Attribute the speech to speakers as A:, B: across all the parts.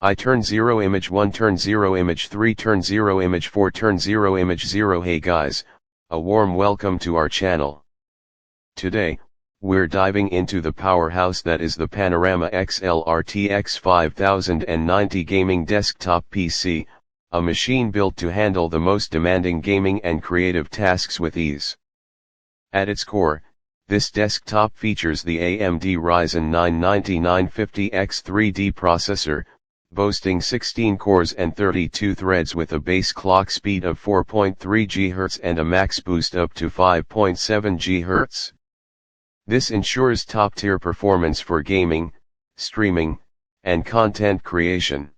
A: I turn 0 image 1 turn 0 image 3 turn 0 image 4 turn 0 image 0. Hey guys, a warm welcome to our channel. Today, we're diving into the powerhouse that is the Panorama XL RTX 5090 gaming desktop PC, a machine built to handle the most demanding gaming and creative tasks with ease. At its core, this desktop features the AMD Ryzen 9 9950X 3D processor, boasting 16 cores and 32 threads with a base clock speed of 4.3 GHz and a max boost up to 5.7 GHz. This ensures top-tier performance for gaming, streaming, and content creation.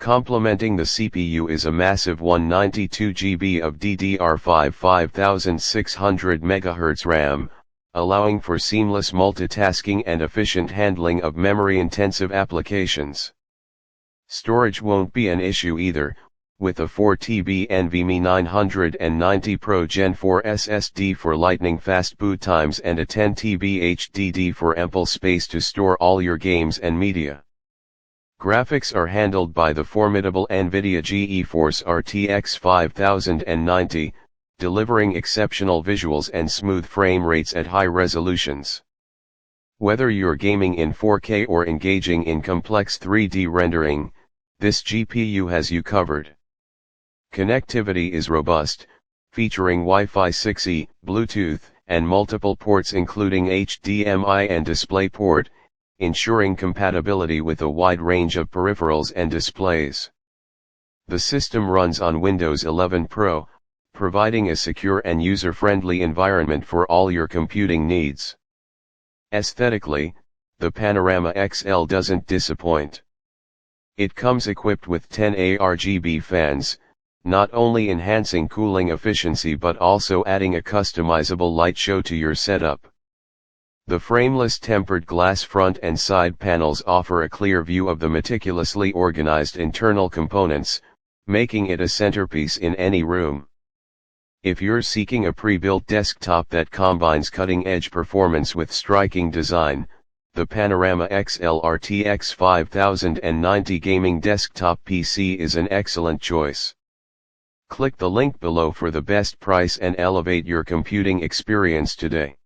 A: Complementing the CPU is a massive 192 GB of DDR5 5600 MHz RAM, allowing for seamless multitasking and efficient handling of memory-intensive applications. Storage won't be an issue either, with a 4TB NVMe 990 Pro Gen 4 SSD for lightning-fast boot times and a 10TB HDD for ample space to store all your games and media. Graphics are handled by the formidable NVIDIA GeForce RTX 5090, delivering exceptional visuals and smooth frame rates at high resolutions. Whether you're gaming in 4K or engaging in complex 3D rendering, this GPU has you covered. Connectivity is robust, featuring Wi-Fi 6E, Bluetooth, and multiple ports including HDMI and DisplayPort, ensuring compatibility with a wide range of peripherals and displays. The system runs on Windows 11 Pro, providing a secure and user-friendly environment for all your computing needs. Aesthetically, the Panorama XL doesn't disappoint. It comes equipped with 10 RGB fans, not only enhancing cooling efficiency but also adding a customizable light show to your setup. The frameless tempered glass front and side panels offer a clear view of the meticulously organized internal components, making it a centerpiece in any room. If you're seeking a pre-built desktop that combines cutting-edge performance with striking design, the Panorama XL RTX 5090 gaming desktop PC is an excellent choice. Click the link below for the best price and elevate your computing experience today.